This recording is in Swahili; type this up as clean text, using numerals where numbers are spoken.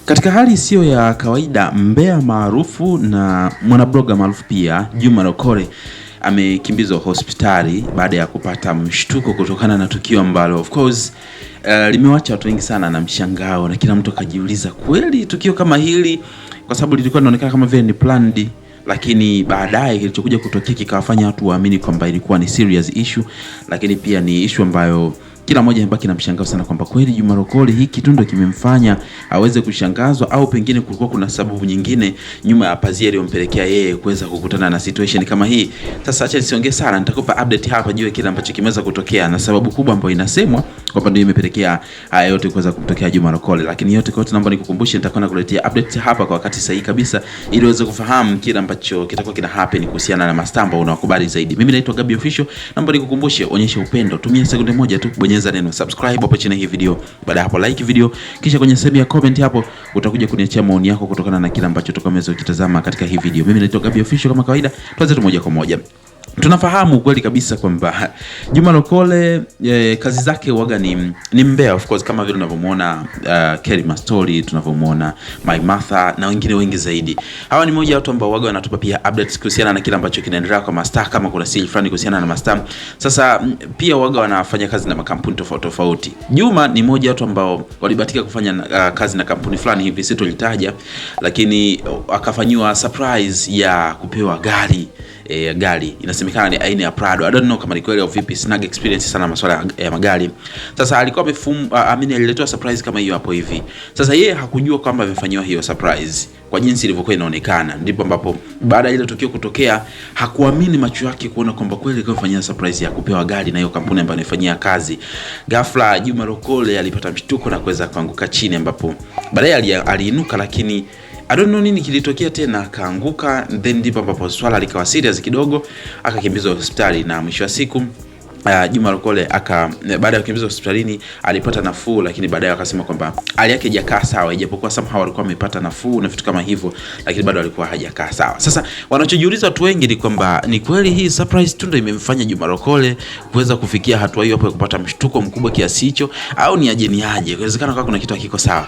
Katika hali isiyo ya kawaida, mbea maarufu na mwanabloga maarufu pia, Juma Lokole amekimbizwa hospitali baada ya kupata mshtuko kutokana na tukio ambalo of course limewacha watu wengi sana na mshangao, na kila mtu akajiuliza kweli tukio kama hili, kwa sababu lilikuwa linaonekana kama vile ni planned, lakini baadaye kilichokuja kutokea kikawafanya watu waamini kwamba ilikuwa ni serious issue, lakini pia ni issue ambayo kila mmoja mbaki na mshangao sana kwamba kweli Juma Lokole hiki tundo kimemfanya aweze kushangazwa, au pengine kulikuwa kuna sababu nyingine nyuma ya pazia iliyompelekea yeye kuweza kukutana na situation kama hii. Sasa acha nisiongee sana, nitakupa update hapa juu ya kile ambacho kimeweza kutokea na sababu kubwa ambayo inasemwa kwamba ndio imepelekea haya yote kuweza kutokea Juma Lokole. Lakini yote kwa yote, naomba nikukumbushe, nitakuwa nakuletea update hapa kwa wakati sahihi kabisa ili uweze kufahamu kile ambacho kitakuwa kina happen kuhusiana na mastaa ambao unawakubali zaidi. Mimi naitwa Gabby Official. Naomba nikukumbushe, onyesha upendo, tumia sekunde moja tu, bonyeza neno subscribe hapo chini ya hii video. Baada hapo like video, kisha kwenye sehemu ya comment hapo utakuja kuniachia maoni yako kutokana na kile ambacho tukomeza ukitazama katika hii video. Mimi naitwa Gabby Official kama kawaida. Tuanze tu moja kwa moja. Tunafahamu kweli kabisa kwamba Juma Lokole kazi zake waga ni mbea of course, kama vile tunavyomuona Kerima Story, tunavyomuona My Martha na wengine wengi zaidi. Hawa ni moja ya watu ambao waga wanatupa pia updates kuhusiana na kile ambacho kinaendelea kwa mastaa, kama kuna siri fulani kuhusiana na mastaa. Sasa pia waga wanafanya kazi na makampuni tofauti tofauti. Juma ni moja ya watu ambao walibahatika kufanya kazi na kampuni fulani hivi sitolitaja, lakini akafanywa surprise ya kupewa gari. Gari inasemekana ni aina ya Prado. I don't know kama ni kweli au vipi, sina experience sana masuala ya magari. Sasa alikuwa aliletwa surprise kama hiyo hapo hivi. Sasa yeye hakujua kwamba amefanywa hiyo surprise kwa jinsi ilivyokuwa inaonekana. Ndipo ambapo baada ya ile tukio kutokea hakuamini macho yake kuona kwamba kweli kafanyia surprise ya kupewa gari na hiyo kampuni ambayo anafanyia kazi. Ghafla Juma Lokole alipata mshtuko na kuweza kuanguka chini, ambapo baadaye aliinuka, lakini I don't know nini kilitokea tena, akaanguka. Then ndipo ambapo swala likawa serious kidogo, akakimbizwa hospitali, na mwisho wa siku Juma Lokole baada ya kukimbizwa hospitalini alipata nafuu, lakini baadaye akasema kwamba hali yake haijakaa sawa, ijapokuwa somehow alikuwa amepata nafuu na vitu kama hivyo, lakini bado alikuwa hajakaa sawa. Sasa wanachojiuliza watu wengi ni kwamba ni kweli hii surprise tu ndio imemfanya Juma Lokole kuweza kufikia hatua hiyo hapo ya kupata mshtuko mkubwa kiasi hicho, au ni aje? Inawezekana kwa kuna kitu hakiko sawa.